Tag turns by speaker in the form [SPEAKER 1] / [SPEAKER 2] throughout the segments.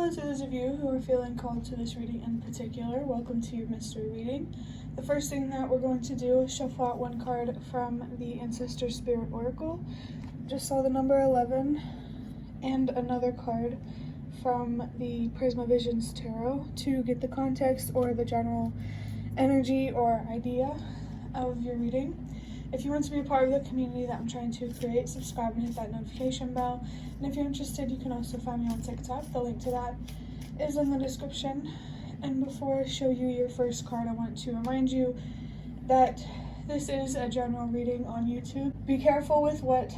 [SPEAKER 1] Hello to those of you who are feeling called to this reading in particular. Welcome to your mystery reading. The first thing that we're going to do is shuffle out one card from the Ancestor Spirit Oracle. Just saw the number 11 and another card from the Prisma Visions Tarot to get the context or the general energy or idea of your reading. If you want to be a part of the community that I'm trying to create, subscribe and hit that notification bell. And if you're interested, you can also find me on TikTok. The link to that is in the description. And before I show you your first card, I want to remind you that this is a general reading on YouTube. Be careful with what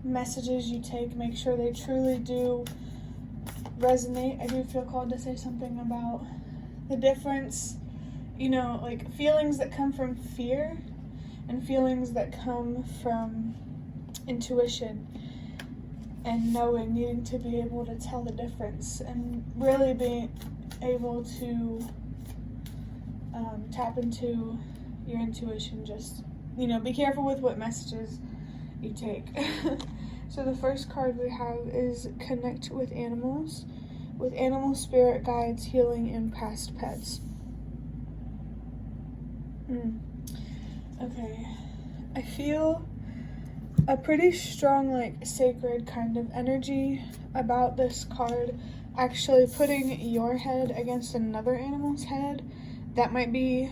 [SPEAKER 1] messages you take. Make sure they truly do resonate. I do feel called to say something about the difference, like feelings that come from fear and feelings that come from intuition and needing to be able to tell the difference and really being able to tap into your intuition. Just, be careful with what messages you take. So the first card we have is Connect with Animals, with animal spirit guides, healing, and past pets. Okay, I feel a pretty strong, sacred kind of energy about this card. Actually putting your head against another animal's head, that might be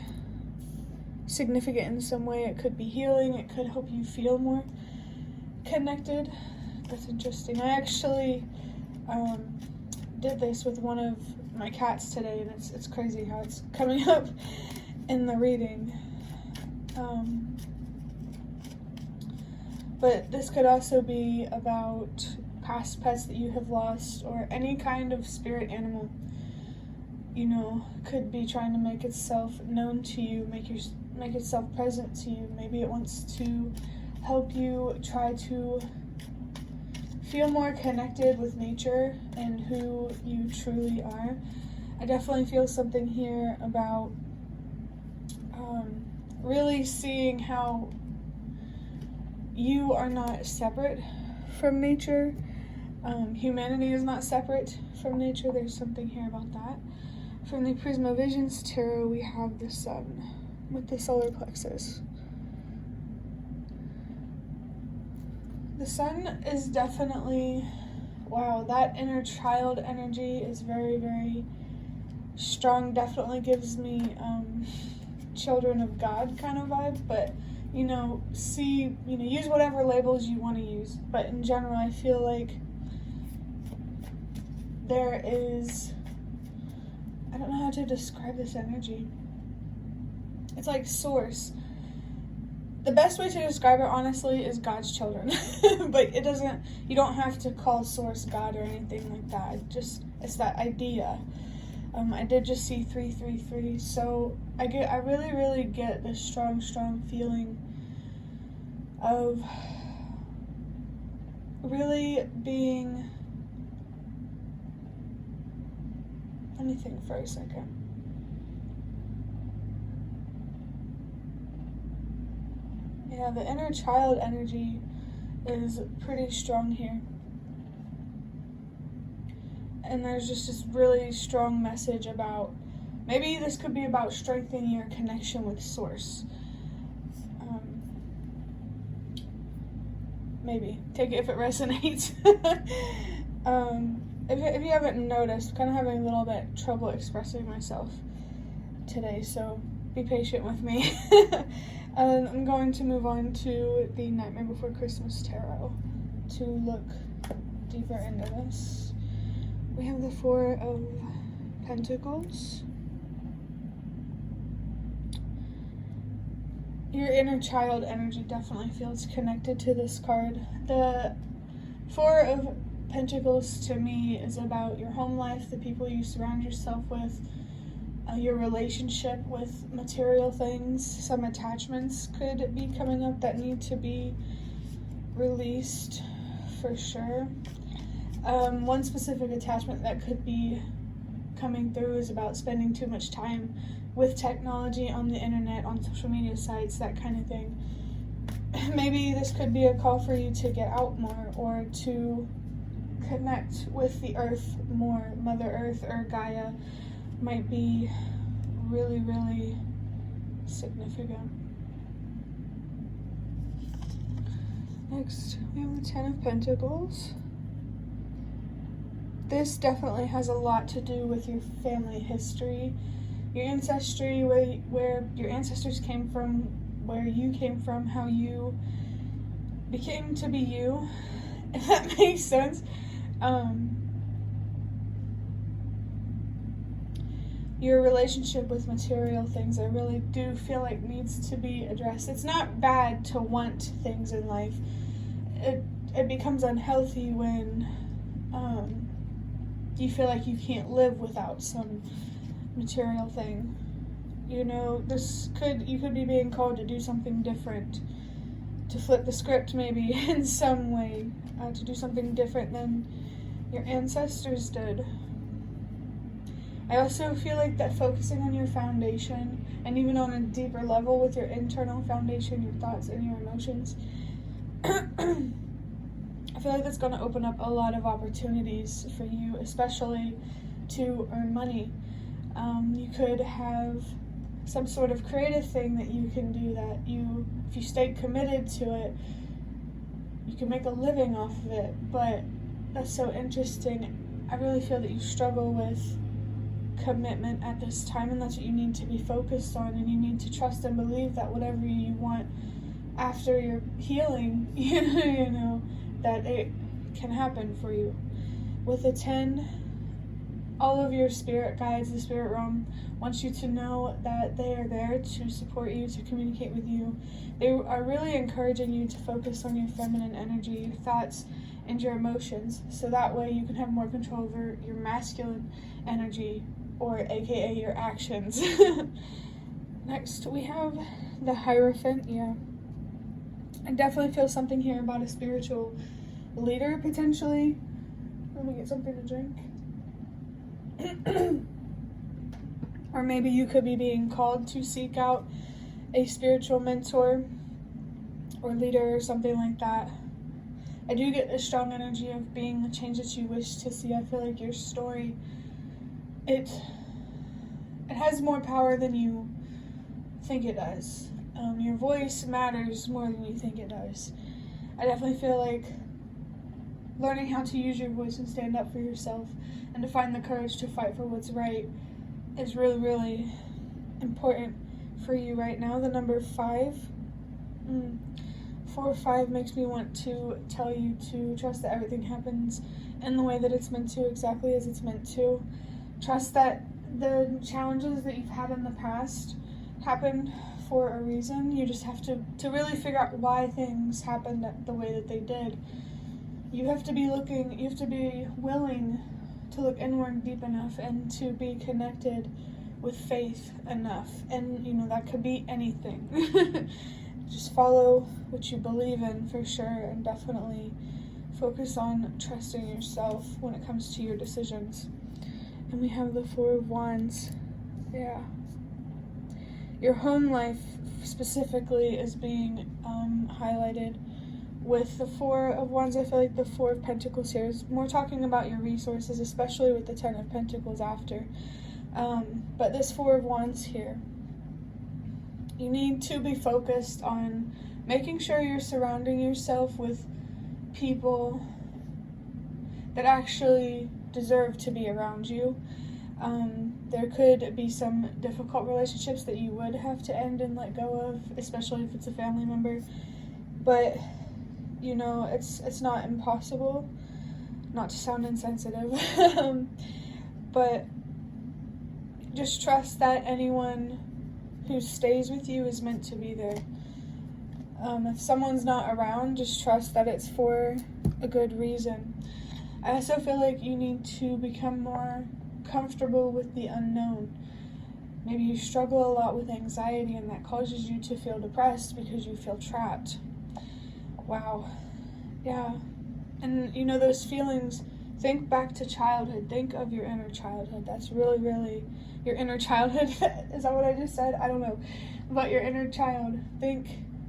[SPEAKER 1] significant in some way. It could be healing, it could help you feel more connected. That's interesting. I actually did this with one of my cats today, and it's crazy how it's coming up in the reading. But this could also be about past pets that you have lost, or any kind of spirit animal, could be trying to make itself known to you, make itself present to you. Maybe it wants to help you try to feel more connected with nature and who you truly are. I definitely feel something here about really seeing how you are not separate from nature. Humanity is not separate from nature. There's something here about that. From the Prisma Visions Tarot, we have the Sun with the solar plexus. The Sun is definitely, wow, that inner child energy is very, very strong. Definitely gives me children of God kind of vibe, but use whatever labels you want to use. But in general, I feel like there is, I don't know how to describe this energy. It's like source. The best way to describe it, honestly, is God's children. But you don't have to call source God or anything like that. It's that idea. I did just see 333, so I really, really get this strong feeling of really being, let me think for a second. Yeah, the inner child energy is pretty strong here. And there's just this really strong message about, maybe this could be about strengthening your connection with Source. Maybe. Take it if it resonates. If you haven't noticed, I'm kind of having a little bit trouble expressing myself today, so be patient with me. I'm going to move on to the Nightmare Before Christmas Tarot to look deeper into this. We have the Four of Pentacles. Your inner child energy definitely feels connected to this card. The Four of Pentacles to me is about your home life, the people you surround yourself with, your relationship with material things. Some attachments could be coming up that need to be released for sure. One specific attachment that could be coming through is about spending too much time with technology on the internet, on social media sites, that kind of thing. Maybe this could be a call for you to get out more, or to connect with the earth more. Mother Earth or Gaia might be really, really significant. Next, we have the Ten of Pentacles. This definitely has a lot to do with your family history, your ancestry, where your ancestors came from, where you came from, how you became to be you, if that makes sense. Your relationship with material things, I really do feel like needs to be addressed. It's not bad to want things in life. It becomes unhealthy when you feel like you can't live without some material thing. You know, you could be being called to do something different, to flip the script maybe in some way, to do something different than your ancestors did. I also feel like that focusing on your foundation, and even on a deeper level with your internal foundation, your thoughts and your emotions, I feel like that's going to open up a lot of opportunities for you, especially to earn money. You could have some sort of creative thing that you can do that if you stay committed to it, you can make a living off of it. But that's so interesting. I really feel that you struggle with commitment at this time, and that's what you need to be focused on, and you need to trust and believe that whatever you want after your healing, you know, that it can happen for you. With a 10, all of your spirit guides, the spirit realm, wants you to know that they are there to support you, to communicate with you. They are really encouraging you to focus on your feminine energy, your thoughts, and your emotions, so that way you can have more control over your masculine energy, or aka your actions. Next, we have the Hierophant. Yeah, I definitely feel something here about a spiritual leader, potentially. Let me get something to drink. Or maybe you could be being called to seek out a spiritual mentor or leader or something like that. I do get a strong energy of being the change that you wish to see. I feel like your story, it has more power than you think it does. Your voice matters more than you think it does. I definitely feel like learning how to use your voice and stand up for yourself and to find the courage to fight for what's right is really, really important for you right now. The number 5. 4 or 5 makes me want to tell you to trust that everything happens in the way that it's meant to, exactly as it's meant to. Trust that the challenges that you've had in the past happened for a reason. You just have to really figure out why things happened the way that they did. You have to be willing to look inward deep enough and to be connected with faith enough. And, you know, that could be anything. Just follow what you believe in for sure, and definitely focus on trusting yourself when it comes to your decisions. And we have the 4 of Wands. Yeah. Your home life specifically is being highlighted with the 4 of Wands. I feel like the 4 of Pentacles here is more talking about your resources, especially with the 10 of Pentacles after. But this 4 of Wands here, you need to be focused on making sure you're surrounding yourself with people that actually deserve to be around you. There could be some difficult relationships that you would have to end and let go of, especially if it's a family member. But, you know, it's not impossible, not to sound insensitive, but just trust that anyone who stays with you is meant to be there. If someone's not around, just trust that it's for a good reason. I also feel like you need to become more comfortable with the unknown. Maybe you struggle a lot with anxiety, and that causes you to feel depressed because you feel trapped. Wow. Yeah. And, you know, those feelings, think back to childhood. Think of your inner childhood. That's really, really your inner childhood. Is that what I just said? I don't know. But your inner child. Think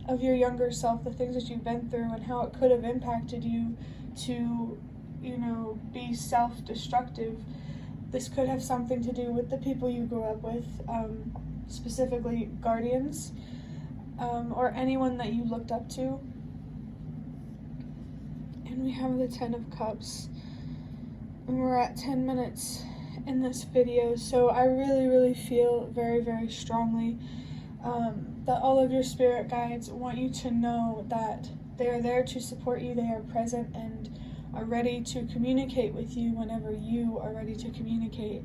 [SPEAKER 1] of your younger self, the things that you've been through, and how it could have impacted you to, be self-destructive. This could have something to do with the people you grew up with, specifically guardians, or anyone that you looked up to. And we have the 10 of Cups, and we're at 10 minutes in this video, so I really feel very, very strongly that all of your spirit guides want you to know that they are there to support you. They are present and are ready to communicate with you whenever you are ready to communicate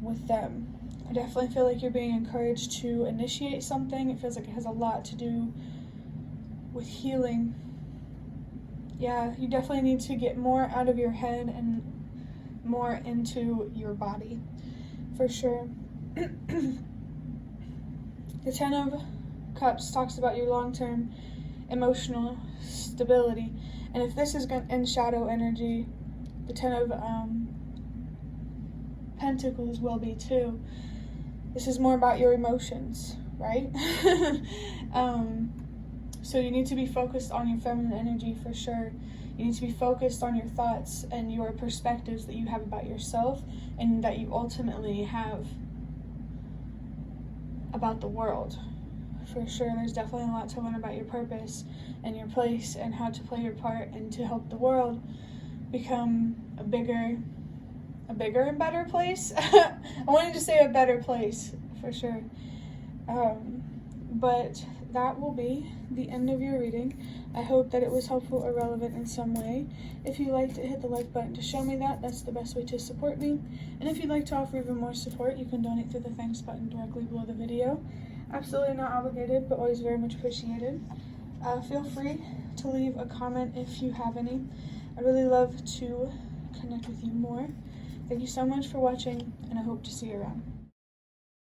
[SPEAKER 1] with them. I definitely feel like you're being encouraged to initiate something. It feels like it has a lot to do with healing. Yeah, you definitely need to get more out of your head and more into your body, for sure. The 10 of Cups talks about your long-term emotional stability. And if this is in shadow energy, the 10 of Pentacles will be too. This is more about your emotions, right? So you need to be focused on your feminine energy, for sure. You need to be focused on your thoughts and your perspectives that you have about yourself and that you ultimately have about the world. For sure, there's definitely a lot to learn about your purpose and your place and how to play your part and to help the world become a bigger and better place. I wanted to say a better place, for sure. But that will be the end of your reading. I hope that it was helpful or relevant in some way. If you liked it, hit the like button to show me that. That's the best way to support me. And if you'd like to offer even more support, you can donate through the thanks button directly below the video. Absolutely not obligated, but always very much appreciated. Feel free to leave a comment if you have any. I really love to connect with you more. Thank you so much for watching, and I hope to see you around.